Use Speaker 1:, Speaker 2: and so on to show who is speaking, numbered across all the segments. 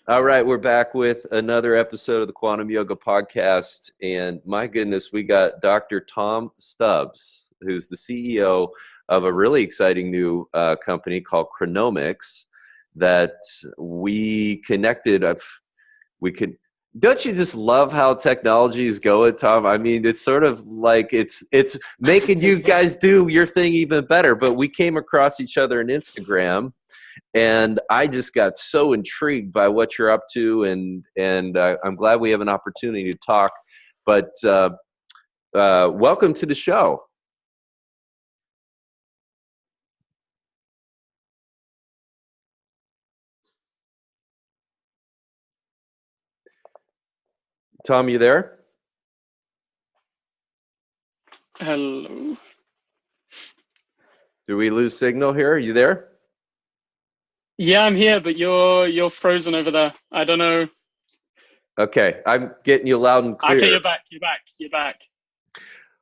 Speaker 1: All right, we're back with another episode of the Quantum Yoga Podcast. And my goodness, we got Dr. Tom Stubbs, who's the CEO of a really exciting new company called Chronomics that we connected. We could. Don't you just love how technology is going, Tom? I mean, it's sort of like it's making you guys do your thing even better. But we came across each other on Instagram, and I just got so intrigued by what you're up to, and I'm glad we have an opportunity to talk. But welcome to the show. Tom, you there?
Speaker 2: Hello.
Speaker 1: Do we lose signal here? Are you there?
Speaker 2: Yeah, I'm here, but you're frozen over there. I don't know.
Speaker 1: Okay, I'm getting you loud and clear.
Speaker 2: Okay, you're back. You're back.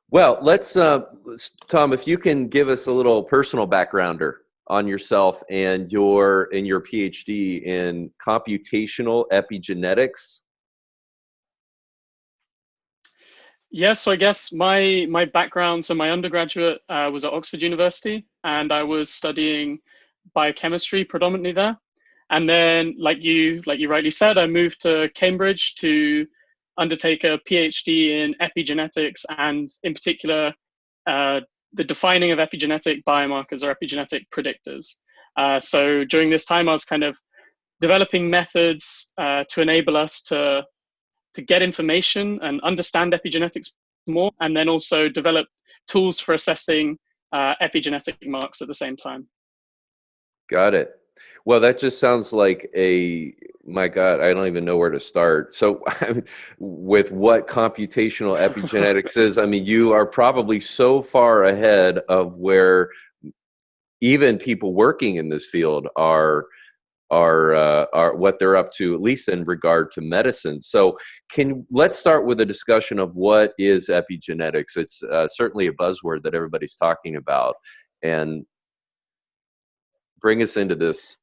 Speaker 1: Well, let's Tom, if you can give us a little personal backgrounder on yourself and your PhD in computational epigenetics.
Speaker 2: Yeah, so I guess my background, so my undergraduate was at Oxford University, and I was studying biochemistry predominantly there. And then, like you rightly said, I moved to Cambridge to undertake a PhD in epigenetics, and in particular, the defining of epigenetic biomarkers or epigenetic predictors. So during this time, I was kind of developing methods to enable us to get information and understand epigenetics more, and then also develop tools for assessing epigenetic marks at the same time.
Speaker 1: Got it. Well, that just sounds like my God, I don't even know where to start. So with what computational epigenetics is, I mean, you are probably so far ahead of where even people working in this field are what they're up to, at least in regard to medicine. So let's start with a discussion of what is epigenetics. It's certainly a buzzword that everybody's talking about, and bring us into this.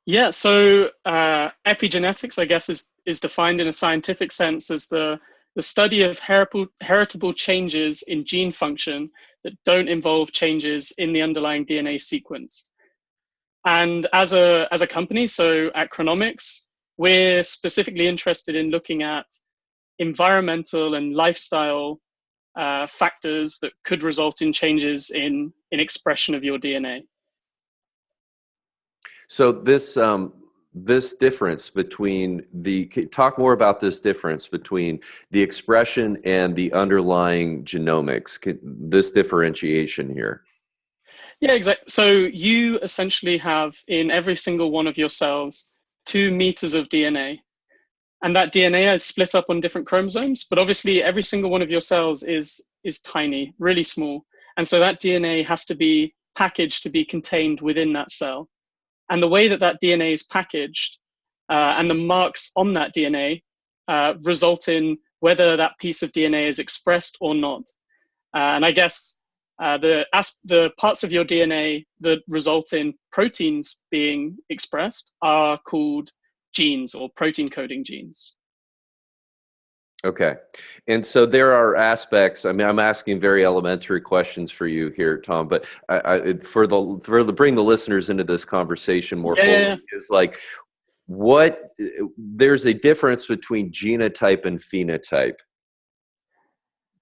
Speaker 2: Yeah, so epigenetics, I guess, is defined in a scientific sense as the study of heritable changes in gene function that don't involve changes in the underlying DNA sequence. And as a company, so at Chronomics, we're specifically interested in looking at environmental and lifestyle factors that could result in changes in expression of your DNA.
Speaker 1: So this difference between talk more about this difference between the expression and the underlying genomics, this differentiation here.
Speaker 2: Yeah, exactly. So you essentially have in every single one of your cells 2 meters of DNA. And that DNA is split up on different chromosomes, but obviously every single one of your cells is tiny, really small. And so that DNA has to be packaged to be contained within that cell. And the way that DNA is packaged and the marks on that DNA result in whether that piece of DNA is expressed or not. And I guess the parts of your DNA that result in proteins being expressed are called genes or protein coding genes.
Speaker 1: Okay. And so there are aspects, I mean, I'm asking very elementary questions for you here, Tom, but bring the listeners into this conversation more fully is like, there's a difference between genotype and phenotype.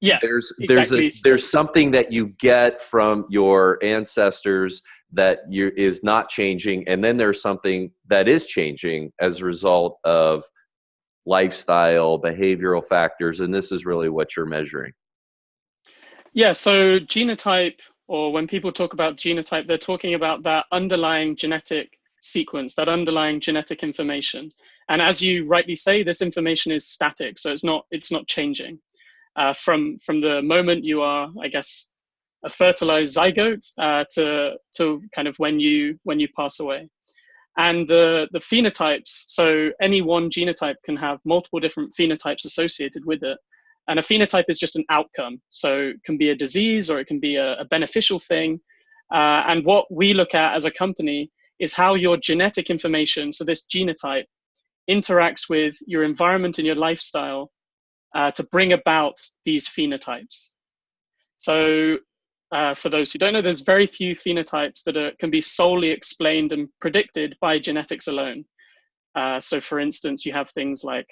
Speaker 2: Yeah,
Speaker 1: there's something that you get from your ancestors that is not changing, and then there's something that is changing as a result of lifestyle, behavioral factors, and this is really what you're measuring.
Speaker 2: Yeah, so genotype, or when people talk about genotype, they're talking about that underlying genetic sequence, that underlying genetic information. And as you rightly say, this information is static, so it's not changing. From the moment you are, I guess, a fertilized zygote to kind of when you pass away. And the phenotypes, so any one genotype can have multiple different phenotypes associated with it. And a phenotype is just an outcome. So it can be a disease or it can be a beneficial thing. And what we look at as a company is how your genetic information, so this genotype, interacts with your environment and your lifestyle to bring about these phenotypes. So for those who don't know, there's very few phenotypes that can be solely explained and predicted by genetics alone. So for instance, you have things like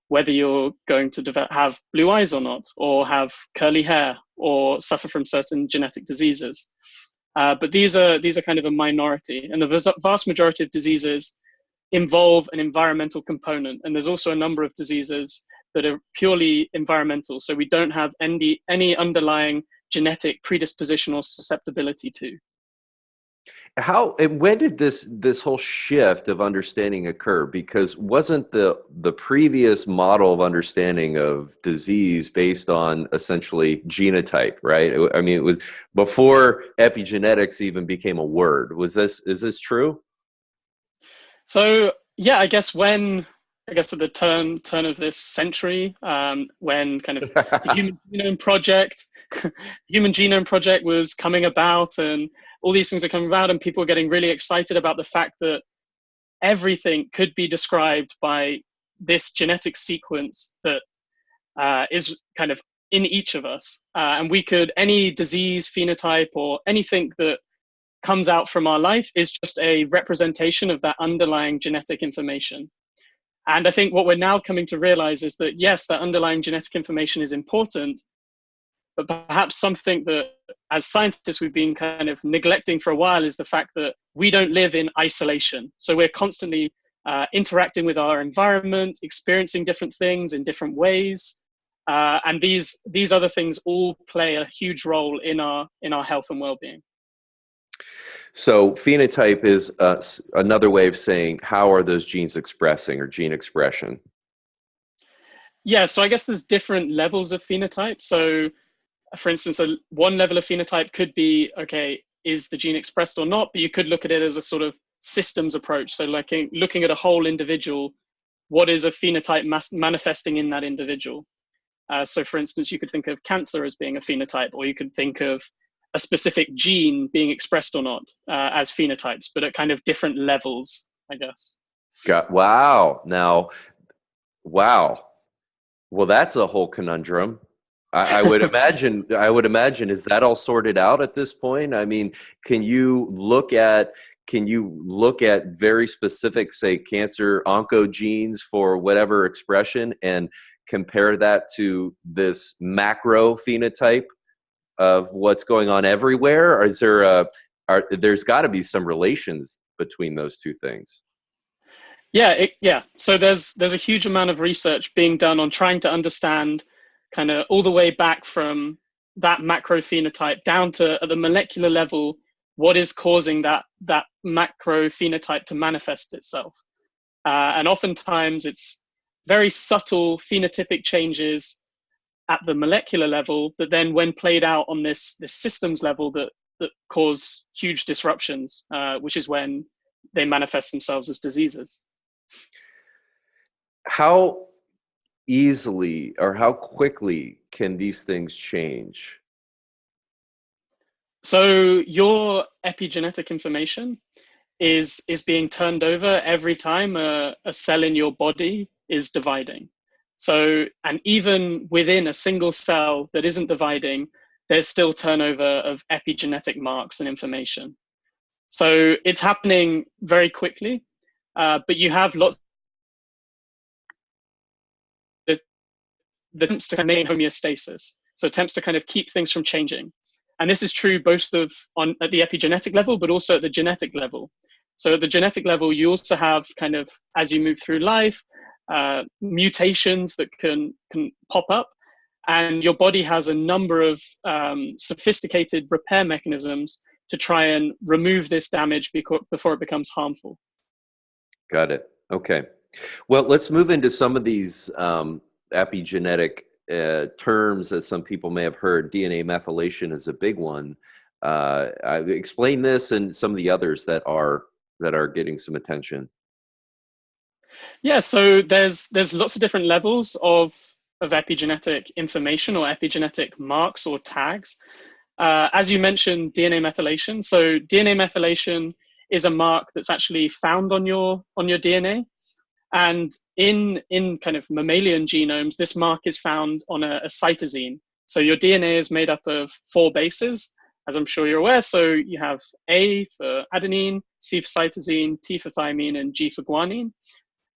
Speaker 2: whether you're going to have blue eyes or not, or have curly hair, or suffer from certain genetic diseases. But these are kind of a minority, and the vast majority of diseases involve an environmental component. And there's also a number of diseases that are purely environmental, so we don't have any underlying genetic predisposition or susceptibility to.
Speaker 1: How and when did this whole shift of understanding occur? Because wasn't the previous model of understanding of disease based on essentially genotype, right? I mean, it was before epigenetics even became a word. Is this true?
Speaker 2: So yeah, I guess at the turn of this century, when kind of the Human Genome Project was coming about, and all these things are coming about, and people are getting really excited about the fact that everything could be described by this genetic sequence that is kind of in each of us, and any disease, phenotype, or anything that comes out from our life is just a representation of that underlying genetic information. And I think what we're now coming to realize is that, yes, that underlying genetic information is important, but perhaps something that as scientists we've been kind of neglecting for a while is the fact that we don't live in isolation. So we're constantly interacting with our environment, experiencing different things in different ways. And these other things all play a huge role in our health and well-being.
Speaker 1: So phenotype is another way of saying how are those genes expressing, or gene expression?
Speaker 2: Yeah, so I guess there's different levels of phenotype. So for instance, one level of phenotype could be, okay, is the gene expressed or not? But you could look at it as a sort of systems approach. So like looking at a whole individual, what is a phenotype manifesting in that individual? So for instance, you could think of cancer as being a phenotype, or you could think of a specific gene being expressed or not as phenotypes, but at kind of different levels, I guess.
Speaker 1: Wow. Now, wow. Well, that's a whole conundrum. I would imagine, is that all sorted out at this point? I mean, can you look at very specific, say, cancer oncogenes for whatever expression and compare that to this macro phenotype of what's going on everywhere? Or is there's got to be some relations between those two things?
Speaker 2: Yeah. So there's a huge amount of research being done on trying to understand kind of all the way back from that macro phenotype down to at the molecular level, what is causing that macro phenotype to manifest itself. And oftentimes it's very subtle phenotypic changes at the molecular level that then, when played out on this systems level, that cause huge disruptions, which is when they manifest themselves as diseases.
Speaker 1: How easily or how quickly can these things change?
Speaker 2: So your epigenetic information is being turned over every time a cell in your body is dividing. So, and even within a single cell that isn't dividing, there's still turnover of epigenetic marks and information. So it's happening very quickly, but you have lots of the attempts to maintain homeostasis. So attempts to kind of keep things from changing. And this is true both at the epigenetic level, but also at the genetic level. So at the genetic level, you also have kind of, as you move through life, mutations that can pop up, and your body has a number of sophisticated repair mechanisms to try and remove this damage before it becomes harmful.
Speaker 1: Got it. Okay. Well, let's move into some of these epigenetic terms that some people may have heard. DNA methylation is a big one. Explain this and some of the others that are getting some attention.
Speaker 2: Yeah, so there's lots of different levels of epigenetic information or epigenetic marks or tags. As you mentioned, DNA methylation. So DNA methylation is a mark that's actually found on your DNA. And in kind of mammalian genomes, this mark is found on a cytosine. So your DNA is made up of 4 bases, as I'm sure you're aware. So you have A for adenine, C for cytosine, T for thymine, and G for guanine.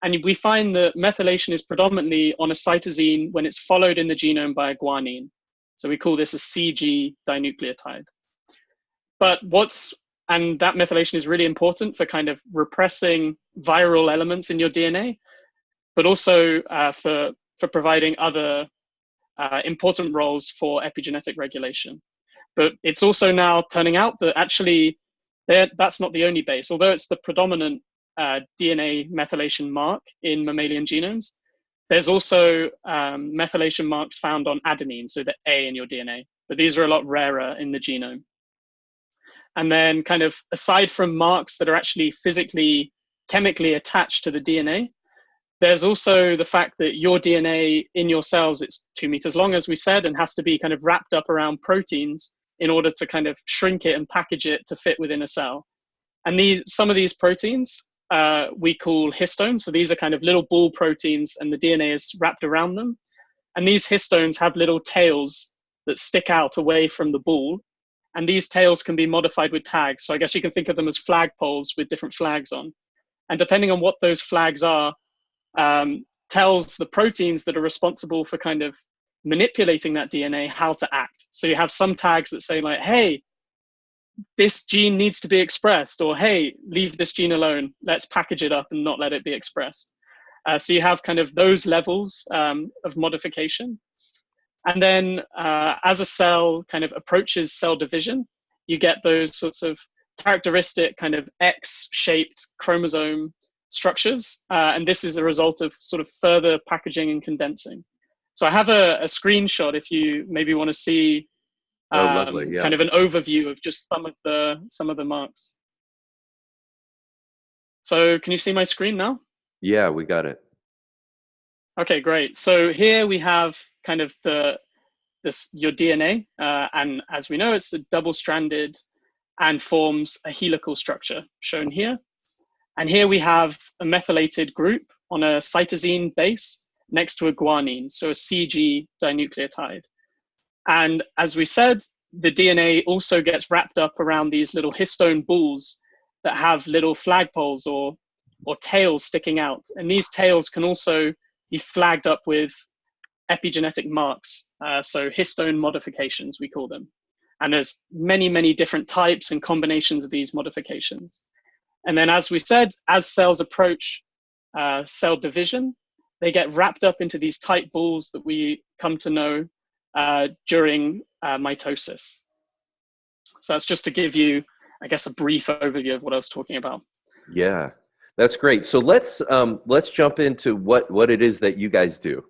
Speaker 2: And we find that methylation is predominantly on a cytosine when it's followed in the genome by a guanine. So we call this a CG dinucleotide. And that methylation is really important for kind of repressing viral elements in your DNA, but also for providing other important roles for epigenetic regulation. But it's also now turning out that actually that's not the only base. Although it's the predominant DNA methylation mark in mammalian genomes, there's also methylation marks found on adenine, so the A in your DNA. But these are a lot rarer in the genome. And then kind of aside from marks that are actually physically, chemically attached to the DNA, there's also the fact that your DNA in your cells, it's 2 meters long, as we said, and has to be kind of wrapped up around proteins in order to kind of shrink it and package it to fit within a cell. And some of these proteins we call histones. So these are kind of little ball proteins and the DNA is wrapped around them. And these histones have little tails that stick out away from the ball. And these tails can be modified with tags. So I guess you can think of them as flagpoles with different flags on. And depending on what those flags are, tells the proteins that are responsible for kind of manipulating that DNA how to act. So you have some tags that say like, hey, this gene needs to be expressed, or hey, leave this gene alone. Let's package it up and not let it be expressed. So you have kind of those levels of modification. And then as a cell kind of approaches cell division, you get those sorts of characteristic kind of X-shaped chromosome structures. And this is a result of sort of further packaging and condensing. So I have a screenshot if you maybe want to see
Speaker 1: lovely. Yeah.
Speaker 2: kind of an overview of just some of the marks. So can you see my screen now?
Speaker 1: Yeah, we got it.
Speaker 2: Okay, great. So here we have kind of your DNA, and as we know, it's a double-stranded and forms a helical structure shown here. And here we have a methylated group on a cytosine base next to a guanine, so a CG dinucleotide. And as we said, the DNA also gets wrapped up around these little histone balls that have little flagpoles or tails sticking out. And these tails can also be flagged up with epigenetic marks, so histone modifications, we call them. And there's many, many different types and combinations of these modifications. And then, as we said, as cells approach cell division, they get wrapped up into these tight balls that we come to know during mitosis. So that's just to give you, I guess, a brief overview of what I was talking about.
Speaker 1: Yeah, that's great. So let's jump into what it is that you guys do.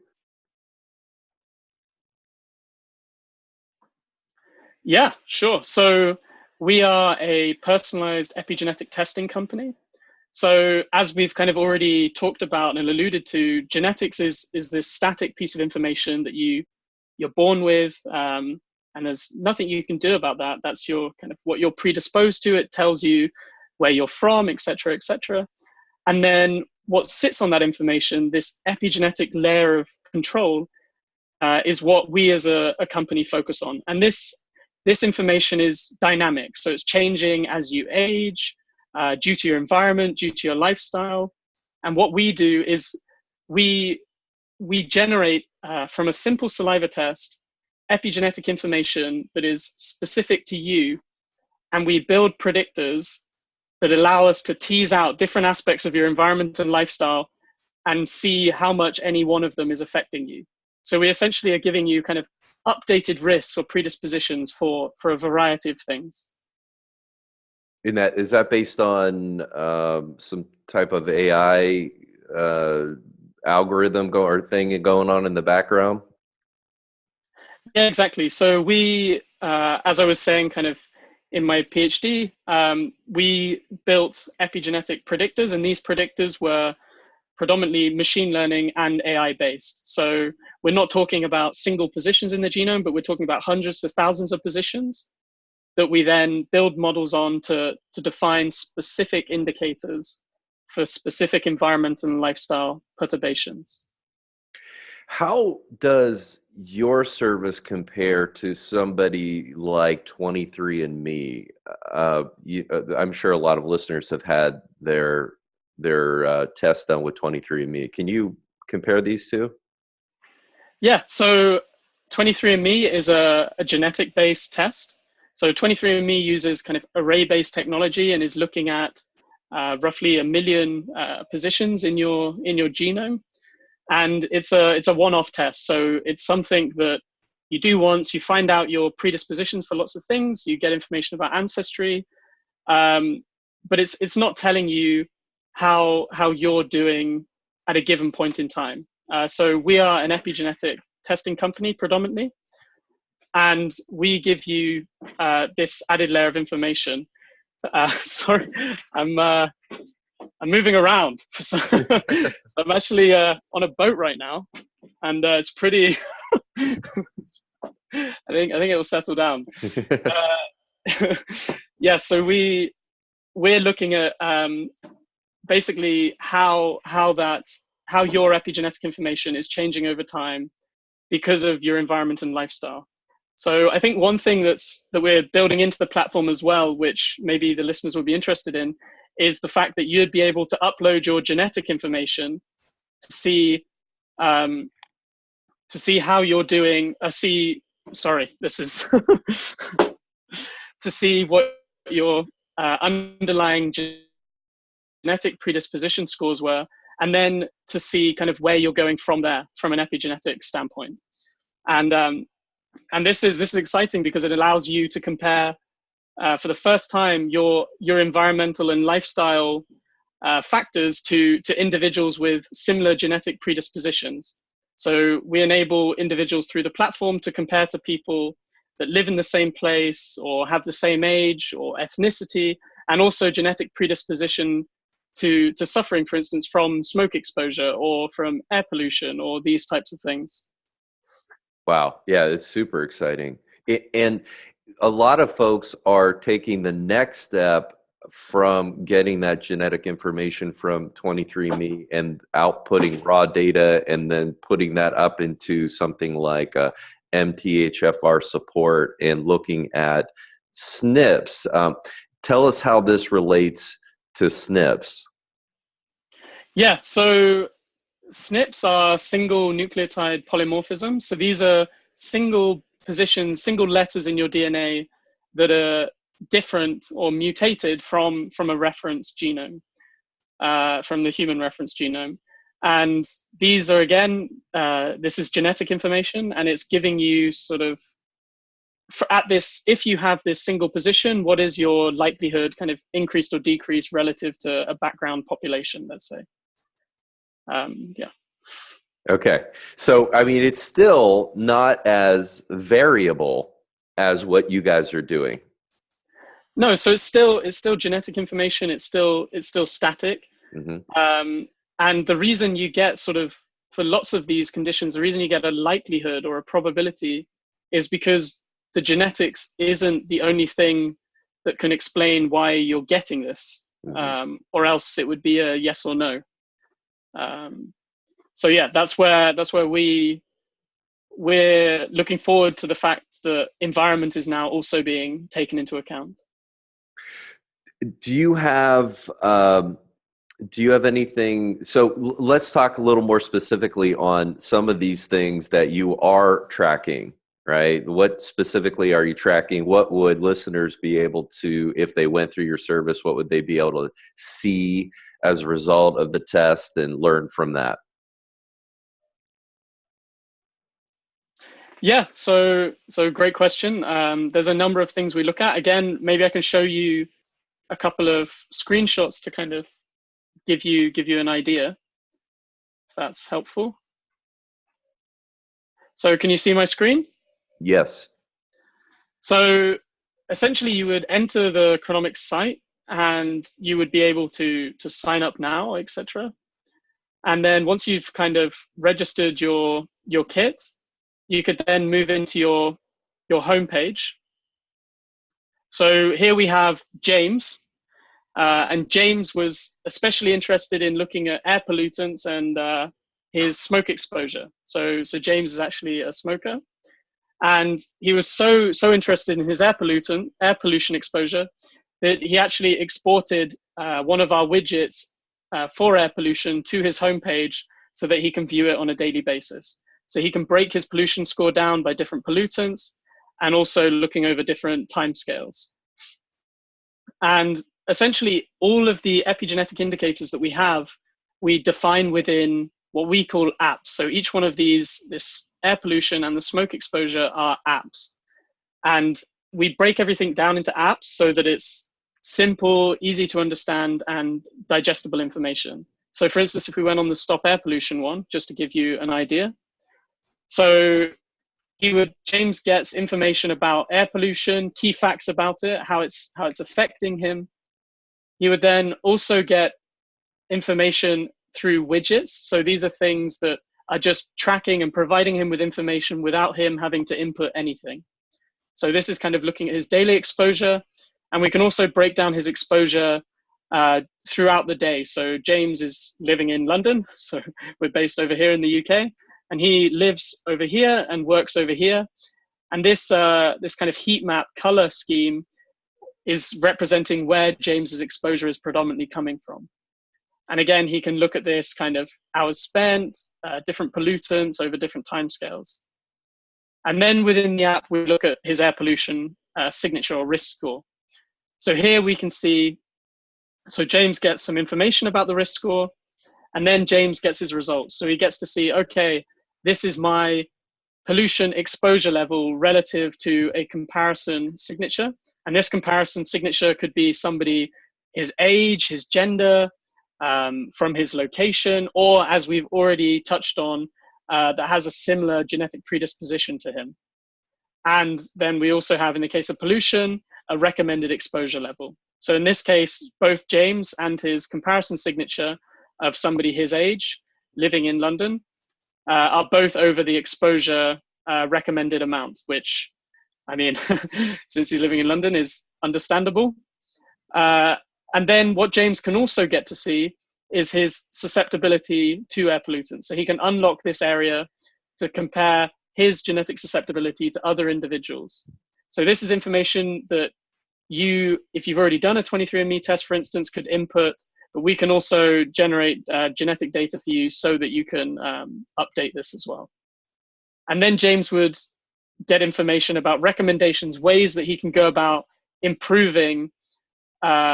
Speaker 2: Yeah, sure. So we are a personalized epigenetic testing company. So as we've kind of already talked about and alluded to, genetics is this static piece of information that you're born with, and there's nothing you can do about that. That's your kind of what you're predisposed to. It tells you where you're from, et cetera, et cetera. And then what sits on that information, this epigenetic layer of control, is what we as a company focus on. And this information is dynamic. So it's changing as you age, due to your environment, due to your lifestyle. And what we do is we generate from a simple saliva test, epigenetic information that is specific to you. And we build predictors that allow us to tease out different aspects of your environment and lifestyle and see how much any one of them is affecting you. So we essentially are giving you kind of updated risks or predispositions for a variety of things.
Speaker 1: Is that based on some type of AI algorithm or thing going on in the background?
Speaker 2: Yeah, exactly. So we, as I was saying, kind of in my PhD, we built epigenetic predictors, and these predictors were predominantly machine learning and AI based. So we're not talking about single positions in the genome, but we're talking about hundreds of thousands of positions. that we then build models on to define specific indicators for specific environment and lifestyle perturbations.
Speaker 1: How does your service compare to somebody like 23andMe? I'm sure a lot of listeners have had their test done with 23andMe. Can you compare these two?
Speaker 2: Yeah, so 23andMe is a genetic-based test. So 23andMe uses kind of array-based technology and is looking at roughly 1 million positions in your genome. And it's a one-off test. So it's something that you do once, you find out your predispositions for lots of things, you get information about ancestry, but it's not telling you how you're doing at a given point in time. So we are an epigenetic testing company predominantly, and we give you this added layer of information. Sorry, I'm moving around. So I'm actually on a boat right now, and it's pretty. I think it will settle down. Yeah, so we're looking at basically how your epigenetic information is changing over time because of your environment and lifestyle. So I think one thing that we're building into the platform as well, which maybe the listeners will be interested in, is the fact that you'd be able to upload your genetic information to see how you're doing. This is to see what your underlying genetic predisposition scores were, and then to see kind of where you're going from there from an epigenetic standpoint. And this is exciting because it allows you to compare for the first time your environmental and lifestyle factors to individuals with similar genetic predispositions. So we enable individuals through the platform to compare to people that live in the same place or have the same age or ethnicity, and also genetic predisposition to suffering, for instance, from smoke exposure or from air pollution or these types of things.
Speaker 1: Wow. Yeah, it's super exciting. And a lot of folks are taking the next step from getting that genetic information from 23andMe and outputting raw data and then putting that up into something like MTHFR support and looking at SNPs. Tell us how this relates to SNPs.
Speaker 2: Yeah, so SNPs are single nucleotide polymorphisms. So these are single positions, single letters in your DNA that are different or mutated from a reference genome, from the human reference genome. And these are, again, this is genetic information, and it's giving you sort of, if you have this single position, what is your likelihood kind of increased or decreased relative to a background population, let's say. Yeah.
Speaker 1: Okay. So, I mean, it's still not as variable as what you guys are doing.
Speaker 2: No, so it's still genetic information. It's still static.
Speaker 1: Mm-hmm.
Speaker 2: And the reason you get sort of, for lots of these conditions, the reason you get a likelihood or a probability is because the genetics isn't the only thing that can explain why you're getting this, mm-hmm. Or else it would be a yes or no. So yeah, that's where we're looking forward to the fact that environment is now also being taken into account.
Speaker 1: Do you have anything? So let's talk a little more specifically on some of these things that you are tracking, right? What specifically are you tracking? What would listeners be able to, if they went through your service, what would they be able to see as a result of the test and learn from that?
Speaker 2: Yeah, so great question. There's a number of things we look at. Again, maybe I can show you a couple of screenshots to kind of give you an idea, if that's helpful. So can you see my screen?
Speaker 1: Yes.
Speaker 2: So essentially you would enter the Chronomics site and you would be able to sign up now, etc. And then once you've kind of registered your kit, you could then move into your home page. So here we have James, and James was especially interested in looking at air pollutants and his smoke exposure. So James is actually a smoker, and he was so interested in his air pollution exposure that he actually exported one of our widgets for air pollution to his homepage so that he can view it on a daily basis. So he can break his pollution score down by different pollutants and also looking over different timescales. And essentially, all of the epigenetic indicators that we have, we define within what we call apps. So each one of these, this air pollution and the smoke exposure, are apps. And we break everything down into apps so that it's simple, easy to understand, and digestible information. So for instance, if we went on the stop air pollution one, just to give you an idea. So James gets information about air pollution, key facts about it, how it's affecting him. He would then also get information through widgets. So these are things that are just tracking and providing him with information without him having to input anything. So this is kind of looking at his daily exposure, and we can also break down his exposure throughout the day. So James is living in London, so we're based over here in the UK, and he lives over here and works over here. And this kind of heat map color scheme is representing where James's exposure is predominantly coming from. And again, he can look at this kind of hours spent, different pollutants over different timescales. And then within the app, we look at his air pollution signature or risk score. So here we can see, so James gets some information about the risk score, and then James gets his results. So he gets to see, okay, this is my pollution exposure level relative to a comparison signature. And this comparison signature could be somebody, his age, his gender, from his location, or as we've already touched on, that has a similar genetic predisposition to him. And then we also have, in the case of pollution, a recommended exposure level. So in this case, both James and his comparison signature of somebody his age living in London are both over the exposure recommended amount, which, I mean, since he's living in London, is understandable. And then what James can also get to see is his susceptibility to air pollutants. So he can unlock this area to compare his genetic susceptibility to other individuals. So this is information that you, if you've already done a 23andMe test, for instance, could input, but we can also generate genetic data for you so that you can update this as well. And then James would get information about recommendations, ways that he can go about improving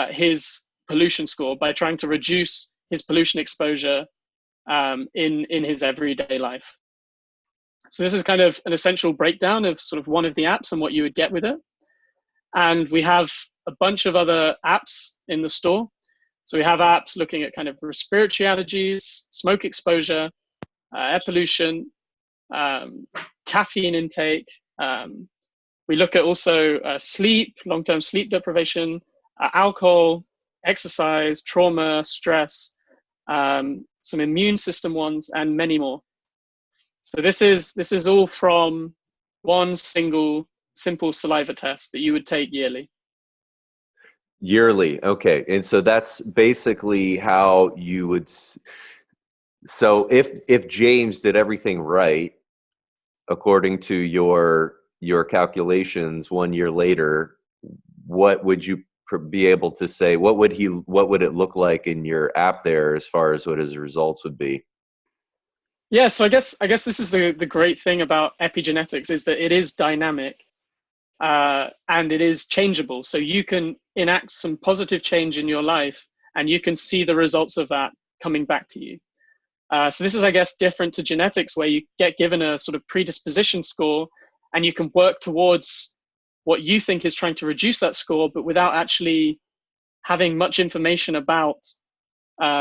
Speaker 2: his pollution score by trying to reduce his pollution exposure in his everyday life. So this is kind of an essential breakdown of sort of one of the apps and what you would get with it. And we have a bunch of other apps in the store. So we have apps looking at kind of respiratory allergies, smoke exposure, air pollution, caffeine intake. We look at also sleep, long-term sleep deprivation, alcohol, exercise, trauma, stress, some immune system ones, and many more. So this is all from one single simple saliva test that you would take yearly.
Speaker 1: Yearly, okay. And so that's basically how you would. So if James did everything right, according to your calculations, 1 year later, what would you be able to say? What would it look like in your app there as far as what his results would be?
Speaker 2: Yeah, so I guess this is the great thing about epigenetics, is that it is dynamic and it is changeable. So you can enact some positive change in your life and you can see the results of that coming back to you. So this is, I guess, different to genetics, where you get given a sort of predisposition score and you can work towards what you think is trying to reduce that score, but without actually having much information about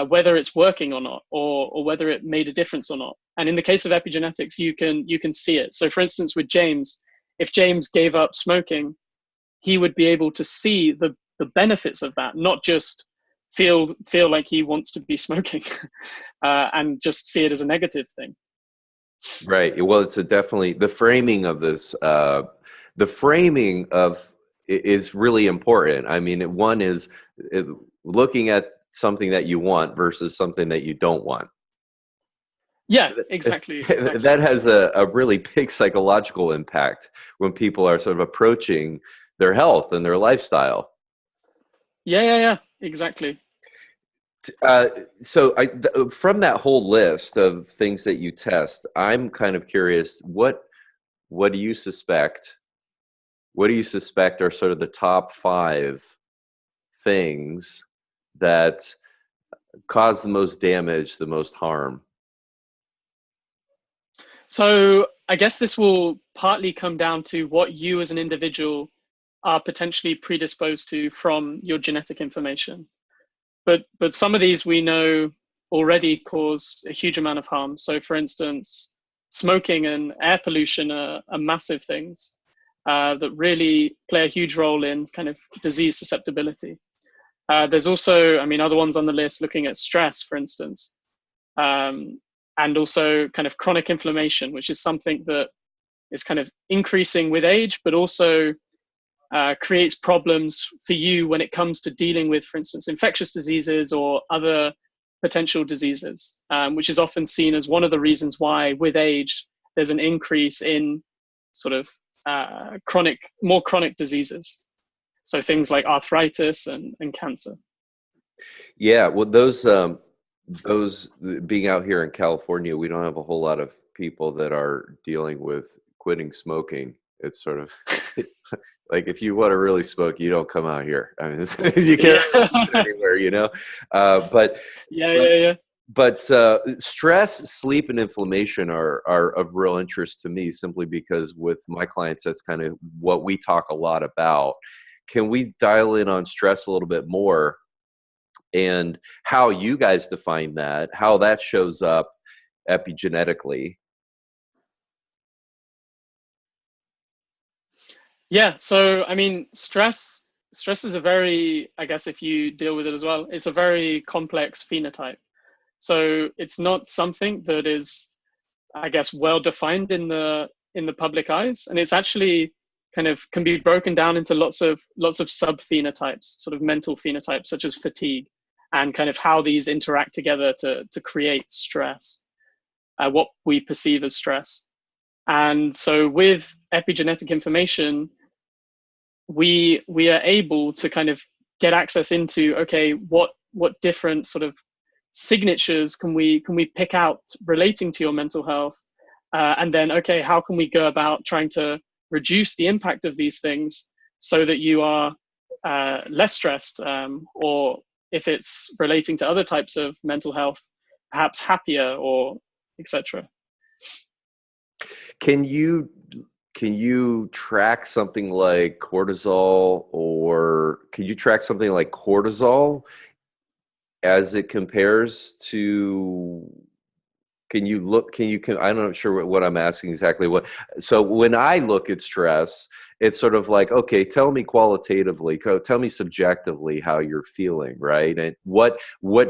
Speaker 2: whether it's working or not, or whether it made a difference or not. And in the case of epigenetics, you can see it. So for instance, with James, if James gave up smoking, he would be able to see the benefits of that, not just feel like he wants to be smoking and just see it as a negative thing.
Speaker 1: Right. Well, it's definitely the framing of this, the framing of is really important. I mean, one is looking at something that you want versus something that you don't want.
Speaker 2: Yeah, exactly.
Speaker 1: That has a really big psychological impact when people are sort of approaching their health and their lifestyle.
Speaker 2: Yeah, exactly.
Speaker 1: Uh, so from that whole list of things that you test, I'm kind of curious, what do you suspect? What do you suspect are sort of the top 5 things that cause the most damage, the most harm?
Speaker 2: So I guess this will partly come down to what you as an individual are potentially predisposed to from your genetic information. But some of these we know already cause a huge amount of harm. So for instance, smoking and air pollution are massive things that really play a huge role in kind of disease susceptibility. There's also, I mean, other ones on the list looking at stress, for instance, and also kind of chronic inflammation, which is something that is kind of increasing with age, but also creates problems for you when it comes to dealing with, for instance, infectious diseases or other potential diseases, which is often seen as one of the reasons why with age there's an increase in sort of more chronic diseases. So things like arthritis and cancer.
Speaker 1: Yeah, well, those being out here in California, we don't have a whole lot of people that are dealing with quitting smoking. It's sort of like if you want to really smoke, you don't come out here. I mean, you can't really do it anywhere, you know. But
Speaker 2: Yeah.
Speaker 1: but stress, sleep, and inflammation are of real interest to me, simply because with my clients, that's kind of what we talk a lot about. Can we dial in on stress a little bit more, and how you guys define that, how that shows up epigenetically?
Speaker 2: Yeah, so I mean, stress is a very, I guess if you deal with it as well, it's a very complex phenotype. So it's not something that is, I guess, well defined in the public eyes, and it's actually kind of can be broken down into lots of sub phenotypes, sort of mental phenotypes such as fatigue, and kind of how these interact together to create stress, what we perceive as stress. And so with epigenetic information, we are able to kind of get access into, okay, what different sort of signatures can we pick out relating to your mental health, and then okay, how can we go about trying to reduce the impact of these things so that you are less stressed, or if it's relating to other types of mental health, perhaps happier, or etc.
Speaker 1: Can you track something like cortisol, or can you track something like cortisol as it compares to, I'm not sure what I'm asking exactly. So when I look at stress, it's sort of like, okay, tell me qualitatively, tell me subjectively how you're feeling, right? And what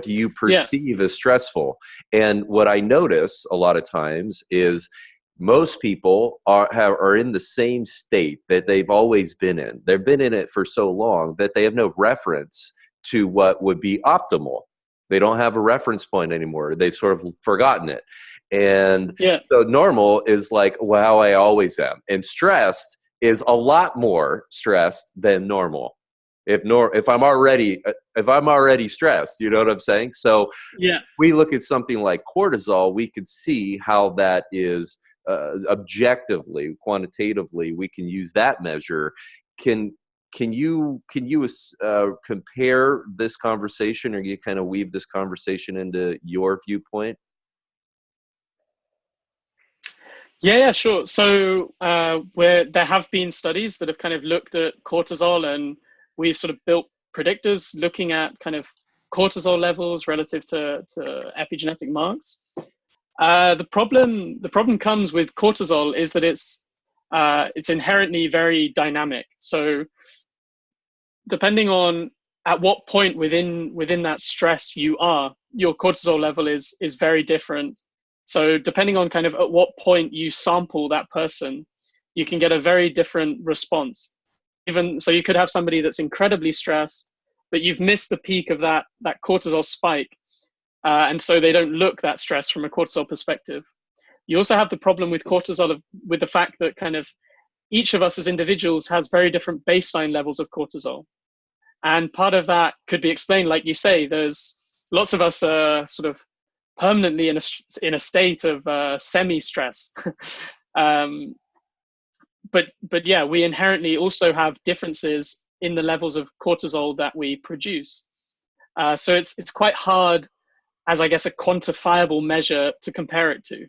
Speaker 1: do you
Speaker 2: Yeah.
Speaker 1: perceive as stressful? And what I notice a lot of times is most people are in the same state that they've always been in. They've been in it for so long that they have no reference to what would be optimal. They don't have a reference point anymore. They've sort of forgotten it. And
Speaker 2: Yeah.
Speaker 1: so normal is like, wow, I always am. And stressed is a lot more stressed than normal. If I'm already stressed, you know what I'm saying? So
Speaker 2: Yeah.
Speaker 1: we look at something like cortisol, we could see how that is objectively, quantitatively, we can use that measure. Can you compare this conversation, or you kind of weave this conversation into your viewpoint?
Speaker 2: Yeah, sure. So where there have been studies that have kind of looked at cortisol, and we've sort of built predictors looking at kind of cortisol levels relative to epigenetic marks. The problem comes with cortisol is that it's inherently very dynamic. So depending on at what point within that stress you are, your cortisol level is very different. So depending on kind of at what point you sample that person, you can get a very different response. even so, you could have somebody that's incredibly stressed, but you've missed the peak of that cortisol spike, and so they don't look that stressed from a cortisol perspective. You also have the problem with cortisol with the fact that kind of each of us as individuals has very different baseline levels of cortisol. And part of that could be explained, like you say, there's lots of us sort of permanently in a state of semi-stress. But yeah, we inherently also have differences in the levels of cortisol that we produce. So it's quite hard as, I guess, a quantifiable measure to compare it to.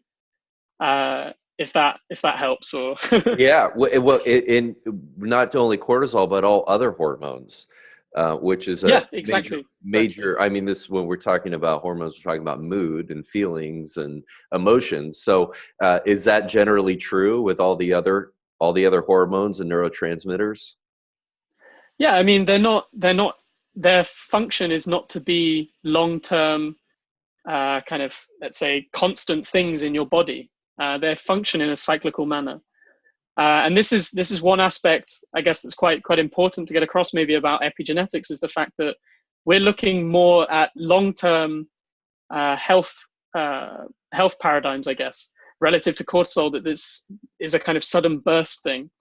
Speaker 2: If that helps, or
Speaker 1: Yeah, well, in not only cortisol but all other hormones, which is a
Speaker 2: yeah, exactly.
Speaker 1: major. I mean, this when we're talking about hormones, we're talking about mood and feelings and emotions. So, is that generally true with all the other hormones and neurotransmitters?
Speaker 2: Yeah, I mean, their function is not to be long-term kind of, let's say, constant things in your body. They function in a cyclical manner. And this is one aspect, I guess, that's quite important to get across maybe about epigenetics, is the fact that we're looking more at long-term health paradigms, I guess, relative to cortisol, that this is a kind of sudden burst thing.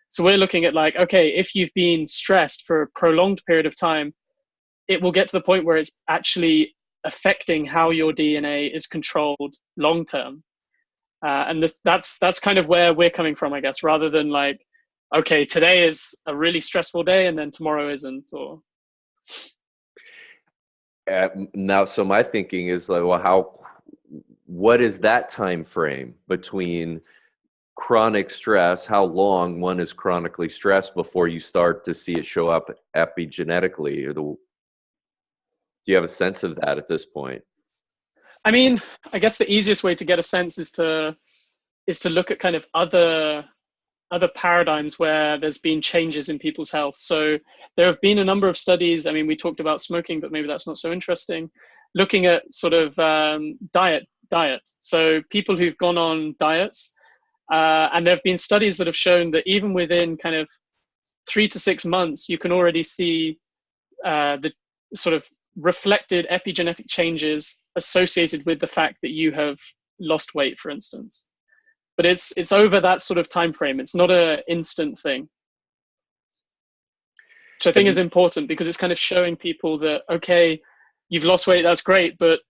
Speaker 2: So we're looking at like, okay, if you've been stressed for a prolonged period of time, it will get to the point where it's actually affecting how your DNA is controlled long term. And that's kind of where we're coming from, I guess, rather than like, okay, today is a really stressful day and then tomorrow isn't. Or
Speaker 1: Now, so my thinking is like, well, what is that time frame between chronic stress? How long one is chronically stressed before you start to see it show up epigenetically? Do you have a sense of that at this point?
Speaker 2: I mean, I guess the easiest way to get a sense is to look at kind of other paradigms where there's been changes in people's health. So there have been a number of studies. I mean, we talked about smoking, but maybe that's not so interesting. Looking at sort of diet. So people who've gone on diets, and there have been studies that have shown that even within kind of 3 to 6 months, you can already see the sort of reflected epigenetic changes associated with the fact that you have lost weight, for instance. But it's over that sort of time frame. It's not an instant thing, which I think is important, because it's kind of showing people that, okay, you've lost weight, that's great, but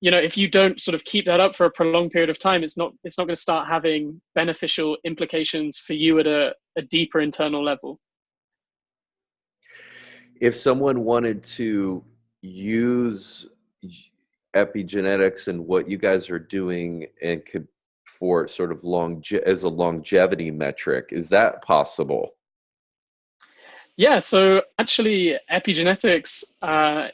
Speaker 2: you know, if you don't sort of keep that up for a prolonged period of time, it's not going to start having beneficial implications for you at a deeper internal level.
Speaker 1: If someone wanted to use epigenetics and what you guys are doing and could for sort of as a longevity metric, is that possible?
Speaker 2: Yeah, so actually epigenetics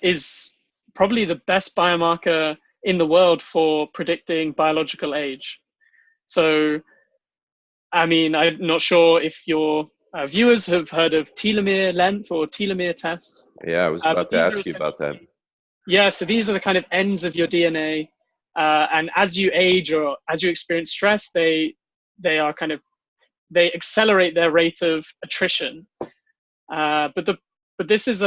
Speaker 2: is probably the best biomarker in the world for predicting biological age. So, I mean, I'm not sure if your viewers have heard of telomere length or telomere tests.
Speaker 1: Yeah, I was about to ask you about that.
Speaker 2: Yeah, so these are the kind of ends of your DNA. And as you age or as you experience stress, they accelerate their rate of attrition. But this is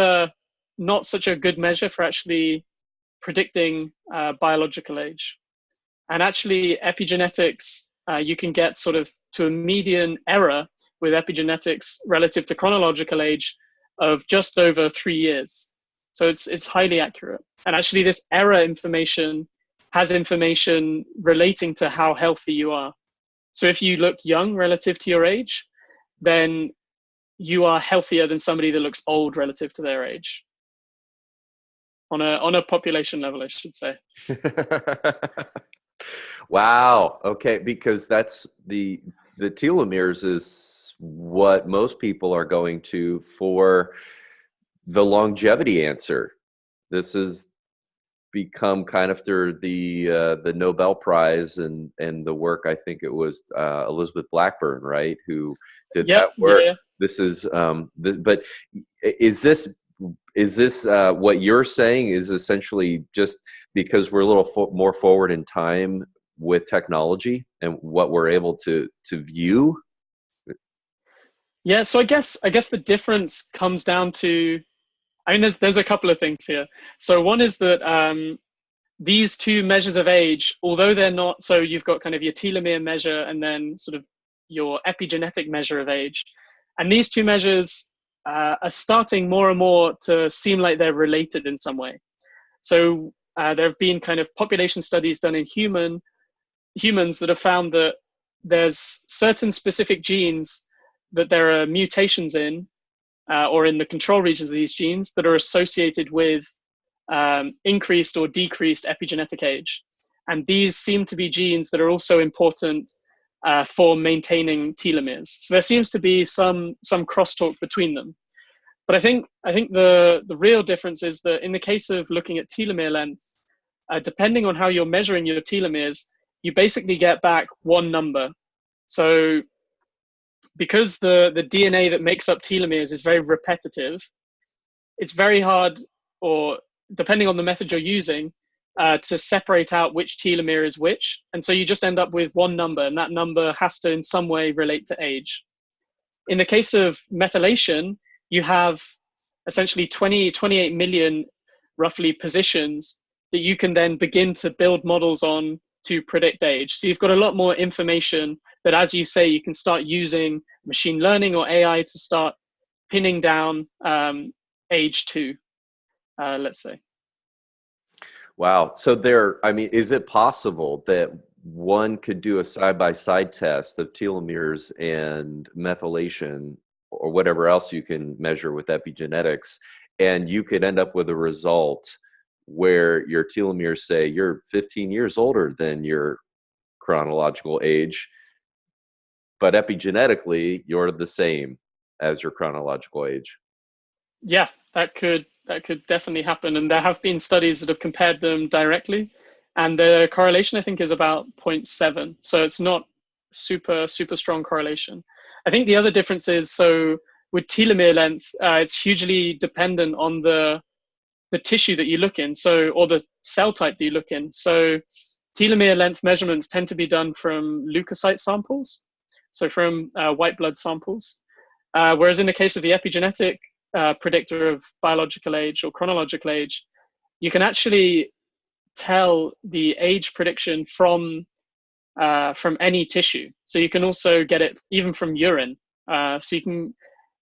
Speaker 2: not such a good measure for actually predicting biological age. And actually, epigenetics, you can get sort of to a median error with epigenetics relative to chronological age of just over 3 years. So it's highly accurate. And actually, this error information has information relating to how healthy you are. So if you look young relative to your age, then you are healthier than somebody that looks old relative to their age. On a population level, I should say.
Speaker 1: Wow. Okay, because that's the telomeres is what most people are going to for the longevity answer. This has become kind of through the Nobel Prize and the work. I think it was Elizabeth Blackburn, right, who did that work.
Speaker 2: Yeah.
Speaker 1: This is but is this what you're saying is essentially just because we're a little more forward in time with technology and what we're able to view?
Speaker 2: Yeah, so I guess the difference comes down to, I mean, there's a couple of things here. So one is that these two measures of age, although they're not, so you've got kind of your telomere measure and then sort of your epigenetic measure of age, and these two measures are starting more and more to seem like they're related in some way. So there have been kind of population studies done in humans that have found that there's certain specific genes that there are mutations in, or in the control regions of these genes that are associated with increased or decreased epigenetic age. And these seem to be genes that are also important for maintaining telomeres. So there seems to be some crosstalk between them. But I think the real difference is that in the case of looking at telomere length, depending on how you're measuring your telomeres, you basically get back one number. So because the DNA that makes up telomeres is very repetitive, it's very hard, or depending on the method you're using, to separate out which telomere is which. And so you just end up with one number, and that number has to in some way relate to age. In the case of methylation, you have essentially 28 million roughly positions that you can then begin to build models on to predict age. So you've got a lot more information that, as you say, you can start using machine learning or AI to start pinning down age to, let's say.
Speaker 1: Wow. So I mean, is it possible that one could do a side-by-side test of telomeres and methylation or whatever else you can measure with epigenetics, and you could end up with a result where your telomeres say you're 15 years older than your chronological age, but epigenetically you're the same as your chronological age?
Speaker 2: Yeah, that could definitely happen, and there have been studies that have compared them directly, and the correlation I think is about 0.7. So it's not super strong correlation. I think the other difference is, so with telomere length, it's hugely dependent on the tissue that you look in, so, or the cell type that you look in. So telomere length measurements tend to be done from leukocyte samples, so from white blood samples. Whereas in the case of the epigenetic predictor of biological age or chronological age, you can actually tell the age prediction from any tissue. So you can also get it even from urine. So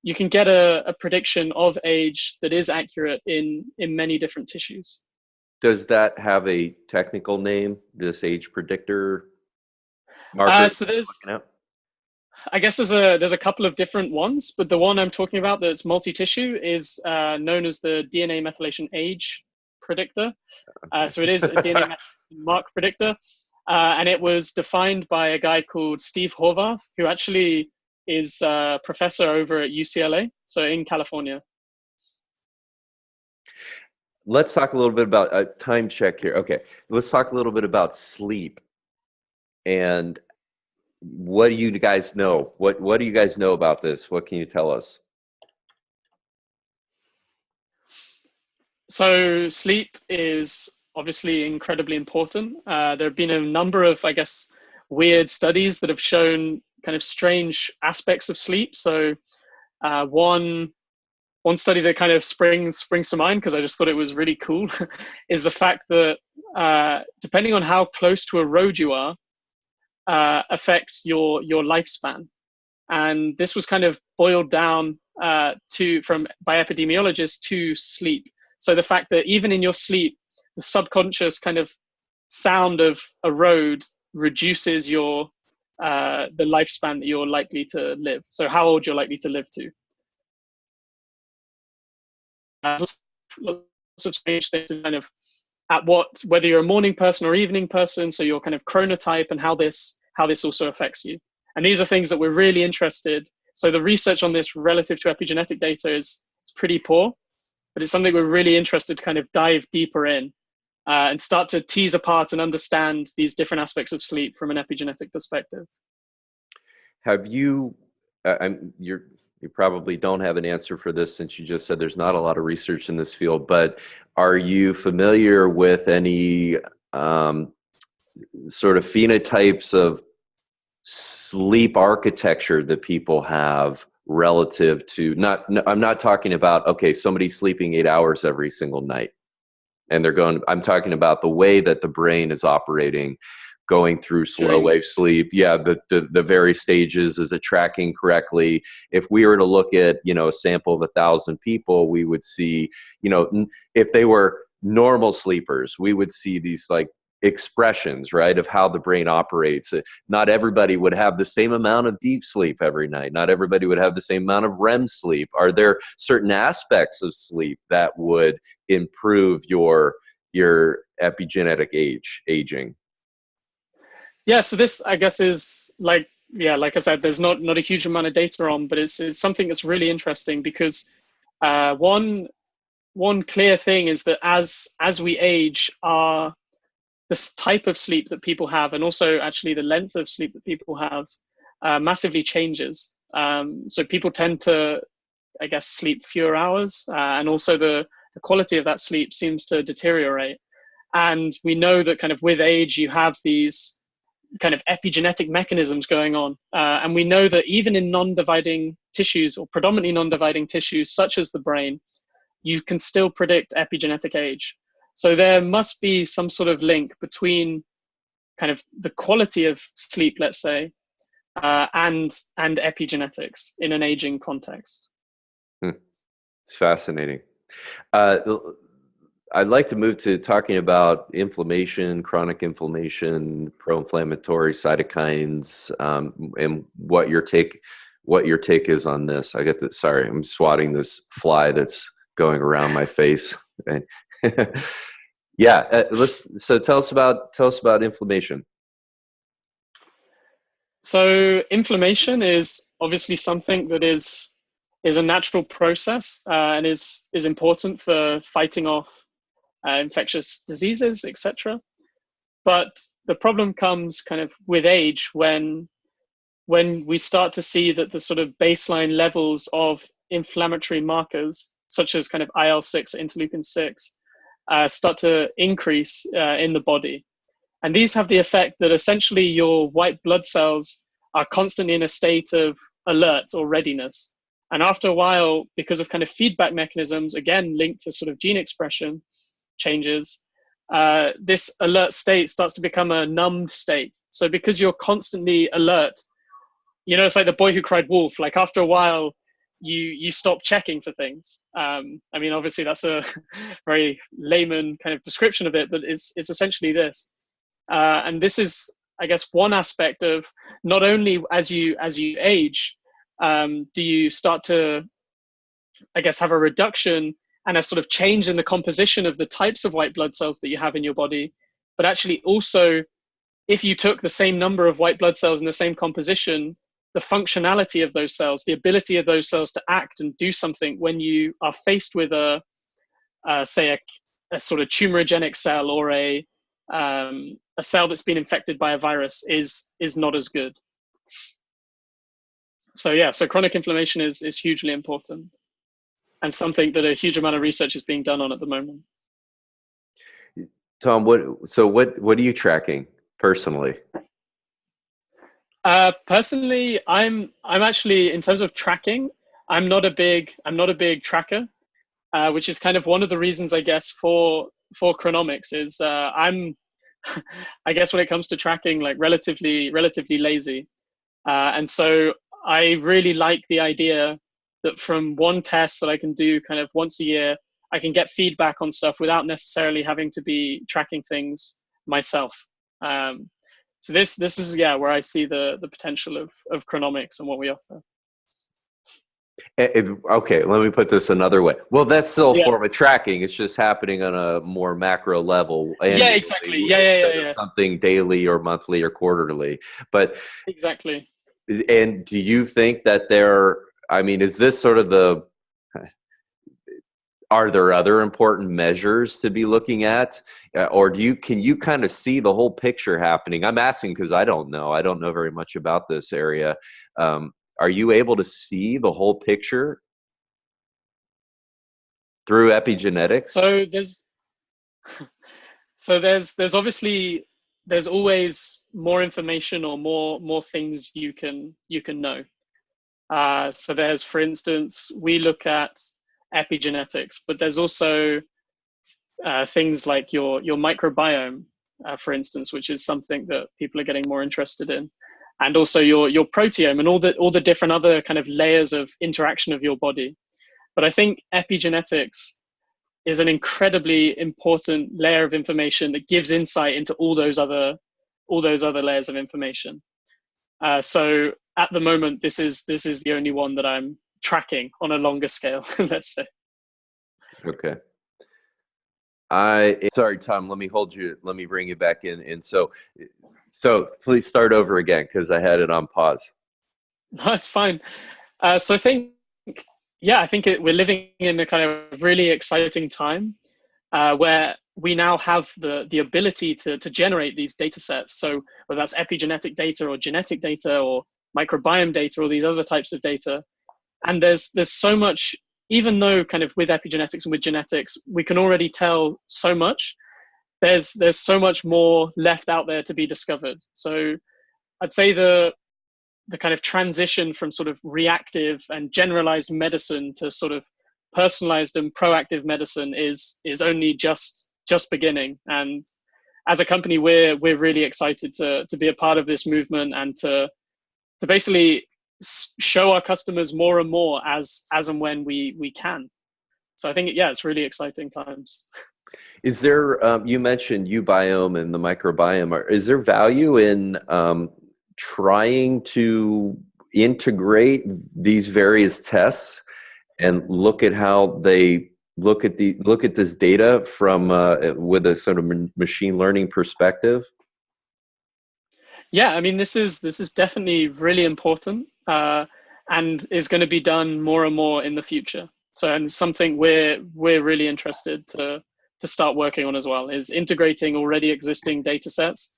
Speaker 2: you can get a prediction of age that is accurate in many different tissues.
Speaker 1: Does that have a technical name, this age predictor marker?
Speaker 2: So I guess there's a couple of different ones, but the one I'm talking about that's multi-tissue is known as the DNA methylation age predictor. So it is a DNA mark predictor, and it was defined by a guy called Steve Horvath, who actually is a professor over at UCLA, so in California.
Speaker 1: Let's talk a little bit about a time check here. Okay, let's talk a little bit about sleep. And what do you guys know? What do you guys know about this? What can you tell us?
Speaker 2: So sleep is obviously incredibly important. There have been a number of, I guess, weird studies that have shown kind of strange aspects of sleep. So one study that kind of springs to mind, because I just thought it was really cool, is the fact that depending on how close to a road you are, affects your lifespan. And this was kind of boiled down by epidemiologists to sleep. So the fact that even in your sleep, the subconscious kind of sound of a road reduces your the lifespan that you're likely to live. So how old you're likely to live to. Lots of strange things to kind of whether you're a morning person or evening person, so your kind of chronotype and how this also affects you. And these are things that we're really interested. So the research on this relative to epigenetic data is pretty poor, but it's something we're really interested to kind of dive deeper in and start to tease apart and understand these different aspects of sleep from an epigenetic perspective.
Speaker 1: Have you, you probably don't have an answer for this since you just said there's not a lot of research in this field, but are you familiar with any sort of phenotypes of sleep architecture that people have relative to I'm not talking about, okay, somebody's sleeping 8 hours every single night and I'm talking about the way that the brain is operating, going through slow
Speaker 2: during
Speaker 1: wave sleep. Yeah, the various stages, is it tracking correctly? If we were to look at, a sample of 1,000 people, we would see, if they were normal sleepers, we would see these like expressions, right, of how the brain operates. Not everybody would have the same amount of deep sleep every night. Not everybody would have the same amount of REM sleep. Are there certain aspects of sleep that would improve your epigenetic aging?
Speaker 2: Yeah, so this, I guess, is like, yeah, like I said, there's not a huge amount of data on, but it's something that's really interesting because one clear thing is that as we age, our this type of sleep that people have, and also actually the length of sleep that people have, massively changes. So people tend to, I guess, sleep fewer hours, and also the quality of that sleep seems to deteriorate. And we know that kind of with age, you have these kind of epigenetic mechanisms going on. And we know that even in non-dividing tissues, or predominantly non-dividing tissues, such as the brain, you can still predict epigenetic age. So there must be some sort of link between kind of the quality of sleep, let's say, and epigenetics in an aging context.
Speaker 1: It's fascinating. Uh, I'd like to move to talking about inflammation, chronic inflammation, pro-inflammatory cytokines, and what your take is on this. I get this. Sorry, I'm swatting this fly that's going around my face. Yeah, so tell us about inflammation.
Speaker 2: So inflammation is obviously something that is a natural process, and is important for fighting off infectious diseases, etc. But the problem comes kind of with age, when we start to see that the sort of baseline levels of inflammatory markers, such as kind of IL-6 or interleukin-6, start to increase in the body. And these have the effect that essentially your white blood cells are constantly in a state of alert or readiness. And after a while, because of kind of feedback mechanisms, again, linked to sort of gene expression changes, this alert state starts to become a numbed state. So because you're constantly alert, it's like the boy who cried wolf. Like after a while, you stop checking for things. I mean, obviously that's a very layman kind of description of it, but it's essentially this. And this is, I guess, one aspect of not only as you age, do you start to, I guess, have a reduction and a sort of change in the composition of the types of white blood cells that you have in your body, but actually also, if you took the same number of white blood cells in the same composition, the functionality of those cells, the ability of those cells to act and do something when you are faced with say a sort of tumorigenic cell, or a cell that's been infected by a virus, is not as good. So yeah, so chronic inflammation is hugely important, and something that a huge amount of research is being done on at the moment.
Speaker 1: Tom, what are you tracking personally?
Speaker 2: Personally, I'm actually, in terms of tracking, I'm not a big tracker, which is kind of one of the reasons, I guess, for Chronomics is I'm I guess when it comes to tracking, like relatively lazy, and so I really like the idea that from one test that I can do kind of once a year, I can get feedback on stuff without necessarily having to be tracking things myself. So this is, yeah, where I see the potential of Chronomics and what we offer.
Speaker 1: Okay, let me put this another way. Well, that's still a
Speaker 2: Yeah.
Speaker 1: form of tracking. It's just happening on a more macro level.
Speaker 2: Yeah, exactly. Yeah.
Speaker 1: Something daily or monthly or quarterly. But
Speaker 2: exactly.
Speaker 1: And do you think that is this sort of are there other important measures to be looking at, or can you kind of see the whole picture happening? I'm asking because I don't know very much about this area. Are you able to see the whole picture through epigenetics?
Speaker 2: So there's obviously, there's always more information or more things you can know. So there's, for instance, we look at epigenetics, but there's also things like your microbiome, for instance, which is something that people are getting more interested in, and also your proteome and all the different other kind of layers of interaction of your body. But I think epigenetics is an incredibly important layer of information that gives insight into all those other layers of information. So at the moment, this is the only one that I'm tracking on a longer scale, let's say.
Speaker 1: Okay. Sorry, Tom, let me bring you back in. And so please start over again, because I had it on pause.
Speaker 2: That's fine. So I think we're living in a kind of really exciting time where we now have the ability to generate these data sets. So whether that's epigenetic data or genetic data or microbiome data or these other types of data. And there's so much, even though kind of with epigenetics and with genetics, we can already tell so much, there's so much more left out there to be discovered. So I'd say the kind of transition from sort of reactive and generalized medicine to sort of personalized and proactive medicine is only just beginning. And as a company, we're really excited to be a part of this movement and to basically show our customers more and more as and when we can. So I think, yeah, it's really exciting times.
Speaker 1: Is there, you mentioned ubiome and the microbiome, is there value in trying to integrate these various tests and look at how they look at this data from with a sort of machine learning perspective?
Speaker 2: Yeah, I mean, this is definitely really important and is going to be done more and more in the future. So, and something we're really interested to start working on as well is integrating already existing data sets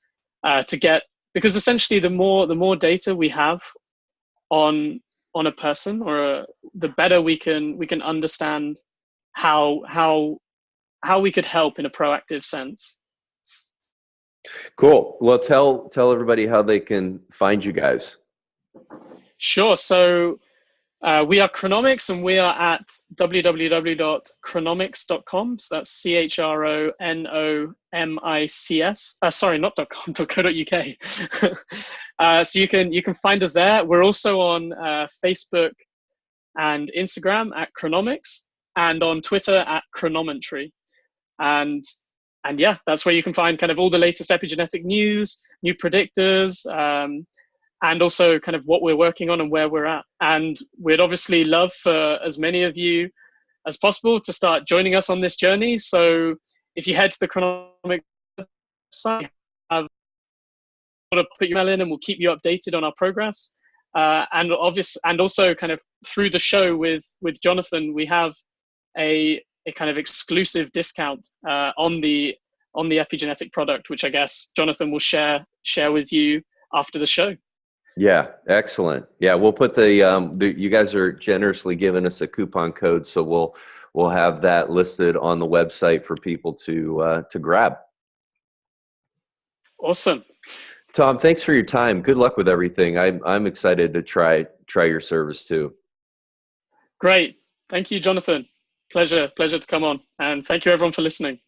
Speaker 2: to get, because essentially the more data we have on a person the better we can understand how we could help in a proactive sense.
Speaker 1: Cool. Well, tell everybody how they can find you guys.
Speaker 2: Sure. So we are Chronomics, and we are at www.chronomics.com. So that's CHRONOMICS. Sorry, not .com, .co.uk. So you can find us there. We're also on Facebook and Instagram at Chronomics, and on Twitter at Chronometry. And yeah, that's where you can find kind of all the latest epigenetic news, new predictors, and also kind of what we're working on and where we're at. And we'd obviously love for as many of you as possible to start joining us on this journey. So if you head to the Chronomics website, I've sort of put your email in and we'll keep you updated on our progress. And also kind of through the show with Jonathan, we have a kind of exclusive discount on the epigenetic product, which I guess Jonathan will share with you after the show.
Speaker 1: Yeah, excellent. Yeah, we'll put you guys are generously giving us a coupon code, so we'll have that listed on the website for people to grab.
Speaker 2: Awesome.
Speaker 1: Tom, thanks for your time. Good luck with everything. I'm excited to try your service too.
Speaker 2: Great. Thank you, Jonathan. Pleasure to come on. And thank you everyone for listening.